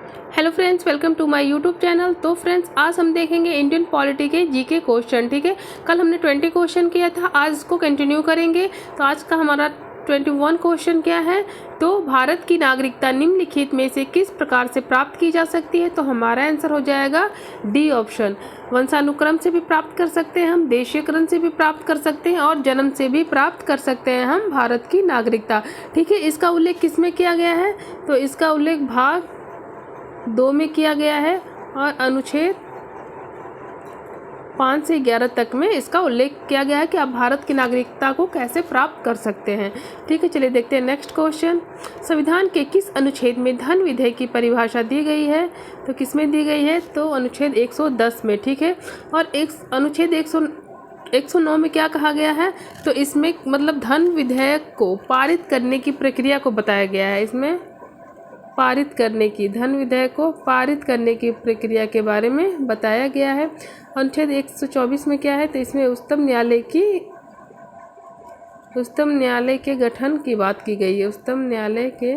Hello friends, welcome to my YouTube channel. तो friends, आज हम देखेंगे इंडियन पॉलिटी के जीके क्वेश्चन। ठीक है, कल हमने 20 क्वेश्चन किया था, आज इसको कंटिन्यू करेंगे। तो आज का हमारा 21 क्वेश्चन क्या है, तो भारत की नागरिकता निम्नलिखित में से किस प्रकार से प्राप्त की जा सकती है। तो हमारा आंसर हो जाएगा डी ऑप्शन। वंशानुक्रम से भी प्राप्त कर सकते हैं हम, देशीयकरण से भी प्राप्त कर सकते हैं और जन्म से भी प्राप्त कर सकते हैं हम भारत की नागरिकता। ठीक है, इसका उल्लेख किस में किया गया है, तो इसका उल्लेख भाग 2 में किया गया है और अनुच्छेद 5 से 11 तक में इसका उल्लेख किया गया है कि आप भारत की नागरिकता को कैसे प्राप्त कर सकते हैं। ठीक है, चलिए देखते हैं नेक्स्ट क्वेश्चन। संविधान के किस अनुच्छेद में धन विधेयक की परिभाषा दी गई है, तो किस में दी गई है, तो अनुच्छेद 110 में। ठीक है, और एक अनुच्छेद 109 में क्या कहा गया है, तो इसमें मतलब धन विधेयक को पारित करने की प्रक्रिया को बताया गया है। इसमें पारित करने की, धन विधेयक को पारित करने की प्रक्रिया के बारे में बताया गया है। अनुच्छेद 124 में क्या है, तो इसमें उच्चतम न्यायालय के गठन की बात की गई है। उच्चतम न्यायालय के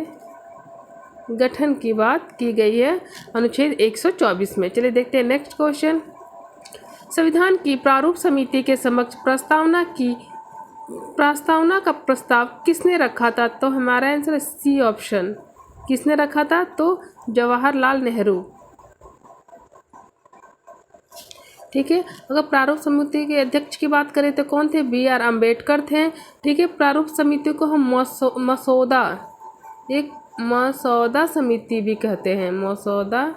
गठन की बात की गई है अनुच्छेद 124 में। चलिए देखते हैं नेक्स्ट क्वेश्चन। संविधान की प्रारूप समिति के समक्ष प्रस्तावना का प्रस्ताव किसने रखा था, तो हमारा आंसर सी ऑप्शन। किसने रखा था, तो जवाहरलाल नेहरू। ठीक है, अगर प्रारूप समिति के अध्यक्ष की बात करें तो कौन थे, बी आर अम्बेडकर थे। ठीक है, प्रारूप समिति को हम मसौदा समिति भी कहते हैं, मसौदा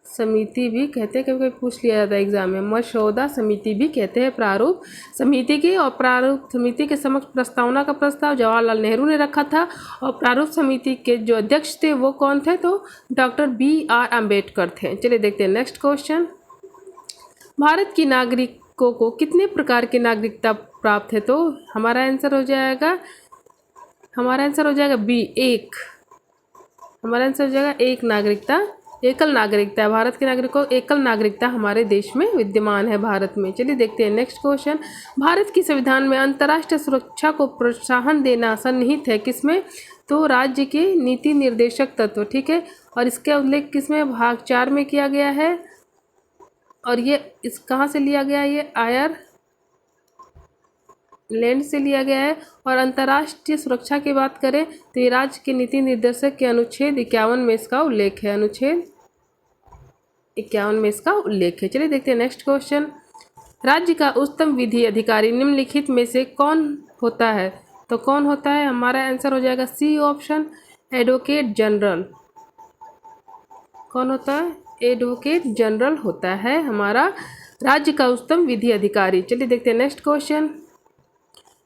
समिति भी कहते हैं, कभी कभी पूछ लिया जाता है एग्जाम में, मसौदा समिति भी कहते हैं प्रारूप समिति की। और प्रारूप समिति के समक्ष प्रस्तावना का प्रस्ताव जवाहरलाल नेहरू ने रखा था और प्रारूप समिति के जो अध्यक्ष थे वो कौन थे, तो डॉक्टर बी आर अम्बेडकर थे। चलिए देखते हैं नेक्स्ट क्वेश्चन। भारत की नागरिकों को कितने प्रकार की नागरिकता प्राप्त है, तो हमारा आंसर हो जाएगा बी, एक। हमारा आंसर हो जाएगा एकल नागरिकता है। भारत के नागरिकों को एकल नागरिकता हमारे देश में विद्यमान है, भारत में। चलिए देखते हैं नेक्स्ट क्वेश्चन। भारत की संविधान में अंतर्राष्ट्रीय सुरक्षा को प्रोत्साहन देना सन्निहित है किसमें, तो राज्य के नीति निर्देशक तत्व। ठीक है, और इसका उल्लेख किसमें, भाग 4 में किया गया है। और ये इस कहाँ से लिया गया है, ये आयरलैंड से लिया गया है। और अंतर्राष्ट्रीय सुरक्षा की बात करें तो ये राज्य के नीति निर्देशक के अनुच्छेद 51 में इसका उल्लेख है, अनुच्छेद 51 में इसका उल्लेख है। चलिए देखते हैं नेक्स्ट क्वेश्चन। राज्य का उच्चतम विधि अधिकारी निम्नलिखित में से कौन होता है, तो कौन होता है, हमारा आंसर हो जाएगा सी ऑप्शन, एडवोकेट जनरल। कौन होता है, एडवोकेट जनरल होता है हमारा राज्य का उच्चतम विधि अधिकारी। चलिए देखते हैं नेक्स्ट क्वेश्चन।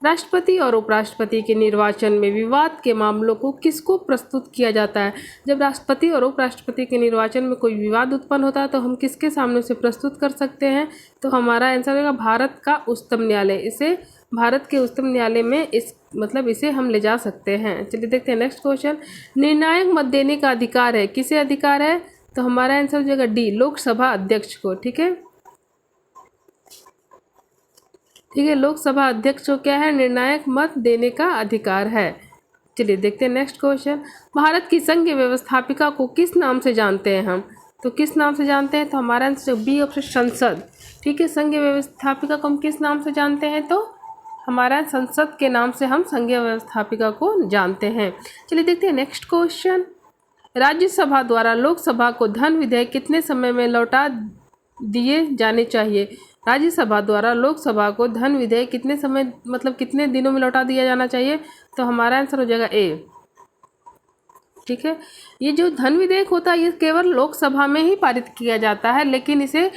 राष्ट्रपति और उपराष्ट्रपति के निर्वाचन में विवाद के मामलों को किसको प्रस्तुत किया जाता है। जब राष्ट्रपति और उपराष्ट्रपति के निर्वाचन में कोई विवाद उत्पन्न होता है तो हम किसके सामने उसे प्रस्तुत कर सकते हैं, तो हमारा आंसर होगा भारत का उच्चतम न्यायालय। इसे भारत के उच्चतम न्यायालय में इसे हम ले जा सकते हैं। चलिए देखते हैं नेक्स्ट क्वेश्चन। निर्णायक मत देने का अधिकार है, किसे अधिकार है, तो हमारा आंसर हो जाएगा डी, लोकसभा अध्यक्ष को। ठीक है, लोकसभा अध्यक्ष को क्या है, निर्णायक मत देने का अधिकार है। चलिए देखते हैं नेक्स्ट क्वेश्चन। भारत की संघीय व्यवस्थापिका को किस नाम से जानते हैं हम, तो किस नाम से जानते हैं, तो हमारा आंसर बी ऑप्शन, संसद। ठीक है, संघीय व्यवस्थापिका को हम किस नाम से जानते हैं, तो हमारा संसद के नाम से हम संघीय व्यवस्थापिका को जानते हैं। चलिए देखते हैं नेक्स्ट क्वेश्चन। राज्यसभा द्वारा लोकसभा को धन विधेयक कितने समय में लौटा दिए जाने चाहिए। राज्यसभा द्वारा लोकसभा को धन विधेयक कितने समय मतलब कितने दिनों में लौटा दिया जाना चाहिए, तो हमारा आंसर हो जाएगा ए। ठीक है, ये जो धन विधेयक होता है ये केवल लोकसभा में ही पारित किया जाता है, लेकिन इसे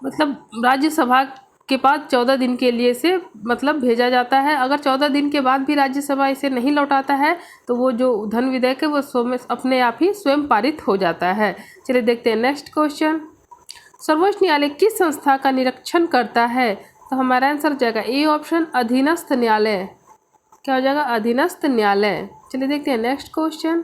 मतलब राज्यसभा के पास 14 दिन के लिए इसे मतलब भेजा जाता है। अगर 14 दिन के बाद भी राज्यसभा इसे नहीं लौटाता है तो वो जो धन विधेयक है वो अपने आप ही स्वयं पारित हो जाता है। चलिए देखते हैं नेक्स्ट क्वेश्चन। सर्वोच्च न्यायालय किस संस्था का निरीक्षण करता है, तो हमारा आंसर हो जाएगा ए ऑप्शन, अधीनस्थ न्यायालय। क्या हो जाएगा, अधीनस्थ न्यायालय। चलिए देखते हैं नेक्स्ट क्वेश्चन।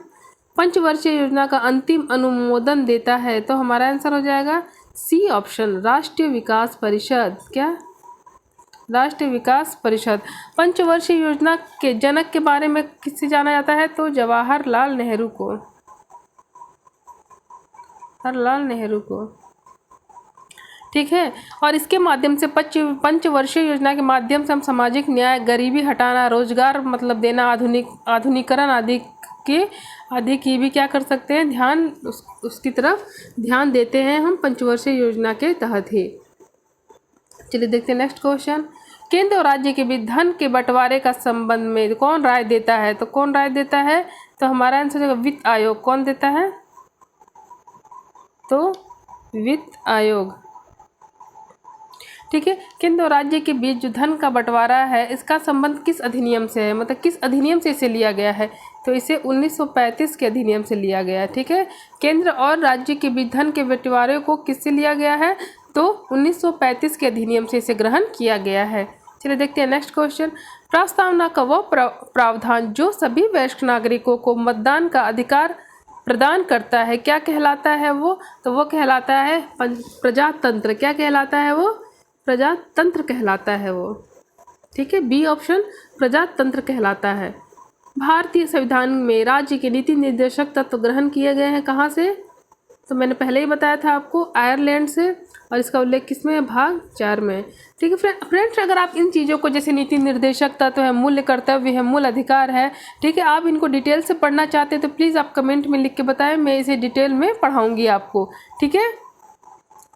पंचवर्षीय योजना का अंतिम अनुमोदन देता है, तो हमारा आंसर हो जाएगा सी ऑप्शन, राष्ट्रीय विकास परिषद। क्या, राष्ट्रीय विकास परिषद। पंचवर्षीय योजना के जनक के बारे में किससे जाना जाता है, तो जवाहरलाल नेहरू को। जवाहरलाल नेहरू को, ठीक है। और इसके माध्यम से पंचवर्षीय योजना के माध्यम से हम सामाजिक न्याय, गरीबी हटाना, रोजगार मतलब देना, आधुनिकरण आदि की भी क्या कर सकते हैं, ध्यान उसकी तरफ ध्यान देते हैं हम पंचवर्षीय योजना के तहत ही। चलिए देखते हैं नेक्स्ट क्वेश्चन। केंद्र और राज्य के बीच धन के बंटवारे का संबंध में कौन राय देता है? तो कौन राय देता है? तो हमारा आंसर होगा वित्त आयोग। कौन देता है? तो वित्त आयोग, ठीक है। केंद्र और राज्य के बीच जो धन का बंटवारा है, इसका संबंध किस अधिनियम से है, मतलब किस अधिनियम से इसे लिया गया है? तो इसे 1935 के अधिनियम से लिया गया है, ठीक है। केंद्र और राज्य के बीच धन के बंटवारे को किससे लिया गया है? तो 1935 के अधिनियम से इसे ग्रहण किया गया है। चलिए देखते हैं नेक्स्ट क्वेश्चन। प्रस्तावना का वह प्रावधान जो सभी वयस्क नागरिकों को मतदान का अधिकार प्रदान करता है, क्या कहलाता है वो? तो वो कहलाता है प्रजातंत्र। क्या कहलाता है वो? प्रजातंत्र कहलाता है वो, ठीक है। बी ऑप्शन प्रजातंत्र कहलाता है। भारतीय संविधान में राज्य के नीति निर्देशक तत्व ग्रहण किए गए हैं कहाँ से? तो मैंने पहले ही बताया था आपको, आयरलैंड से, और इसका उल्लेख किसमें है? भाग 4 में, ठीक है। फ्रेंड्स, अगर आप इन चीज़ों को, जैसे नीति निर्देशक तत्व है, मूल्य कर्तव्य है, मूल अधिकार है, ठीक है, आप इनको डिटेल से पढ़ना चाहते हैं तो प्लीज़ आप कमेंट में लिख के बताएं, मैं इसे डिटेल में पढ़ाऊँगी आपको, ठीक है।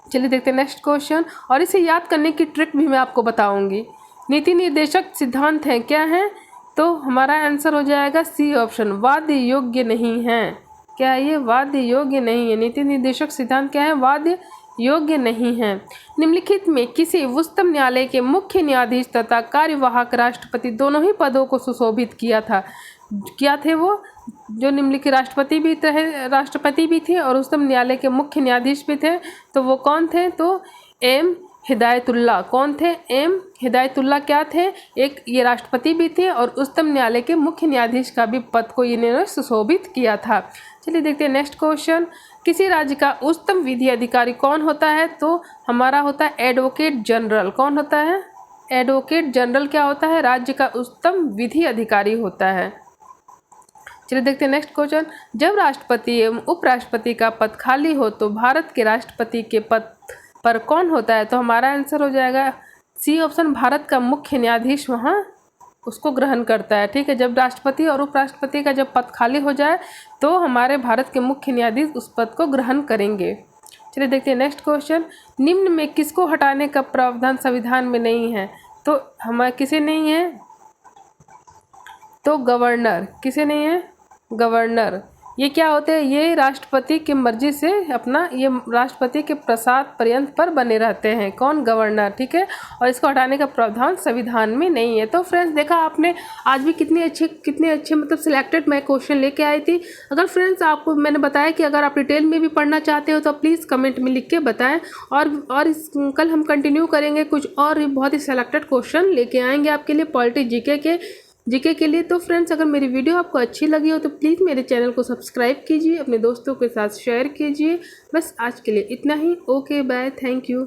चलिए देखते हैं नेक्स्ट क्वेश्चन, और इसे याद करने की ट्रिक भी मैं आपको बताऊंगी। नीति निर्देशक सिद्धांत हैं, क्या हैं? तो हमारा आंसर हो जाएगा सी ऑप्शन, वाद्य योग्य नहीं है। क्या है ये? वाद्य योग्य नहीं है। नीति निर्देशक सिद्धांत क्या है? वाद्य योग्य नहीं है। निम्नलिखित में किसी उच्चतम न्यायालय के मुख्य न्यायाधीश तथा कार्यवाहक राष्ट्रपति दोनों ही पदों को सुशोभित किया था? क्या थे वो? जो निम्नलिखित राष्ट्रपति भी थे और उच्चतम न्यायालय के मुख्य न्यायाधीश भी थे, तो वो कौन थे? तो एम हिदायतुल्ला। कौन थे? एम हिदायतुल्ला क्या थे? एक ये राष्ट्रपति भी थे और उच्चतम न्यायालय के मुख्य न्यायाधीश का भी पद को इन्होंने सुशोभित किया था। चलिए देखते हैं नेक्स्ट क्वेश्चन। किसी राज्य का उच्चतम विधि अधिकारी कौन होता है? तो हमारा होता है एडवोकेट जनरल। कौन होता है? एडवोकेट जनरल क्या होता है? राज्य का उच्चतम विधि अधिकारी होता है। चलिए देखते हैं नेक्स्ट क्वेश्चन। जब राष्ट्रपति एवं उपराष्ट्रपति का पद खाली हो तो भारत के राष्ट्रपति के पद पर कौन होता है? तो हमारा आंसर हो जाएगा सी ऑप्शन, भारत का मुख्य न्यायाधीश वहाँ उसको ग्रहण करता है, ठीक है। जब राष्ट्रपति और उपराष्ट्रपति का जब पद खाली हो जाए तो हमारे भारत के मुख्य न्यायाधीश उस पद को ग्रहण करेंगे। चलिए देखते हैं नेक्स्ट क्वेश्चन। निम्न में किसको हटाने का प्रावधान संविधान में नहीं है? तो हमारे किसे नहीं है? तो गवर्नर। किसे नहीं है? गवर्नर। ये क्या होते हैं? ये राष्ट्रपति की मर्जी से अपना, ये राष्ट्रपति के प्रसाद पर्यंत पर बने रहते हैं। कौन? गवर्नर, ठीक है। और इसको हटाने का प्रावधान संविधान में नहीं है। तो फ्रेंड्स, देखा आपने आज भी कितने अच्छे मतलब सिलेक्टेड मैं क्वेश्चन लेके आई थी। अगर फ्रेंड्स आपको मैंने बताया कि अगर आप डिटेल में भी पढ़ना चाहते हो तो प्लीज़ कमेंट में लिख के बताएं, और कल हम कंटिन्यू करेंगे, कुछ और बहुत ही सिलेक्टेड क्वेश्चन लेके आएंगे आपके लिए पॉलिटी जीके के लिए। तो फ्रेंड्स, अगर मेरी वीडियो आपको अच्छी लगी हो तो प्लीज़ मेरे चैनल को सब्सक्राइब कीजिए, अपने दोस्तों के साथ शेयर कीजिए। बस आज के लिए इतना ही। Okay bye, thank you.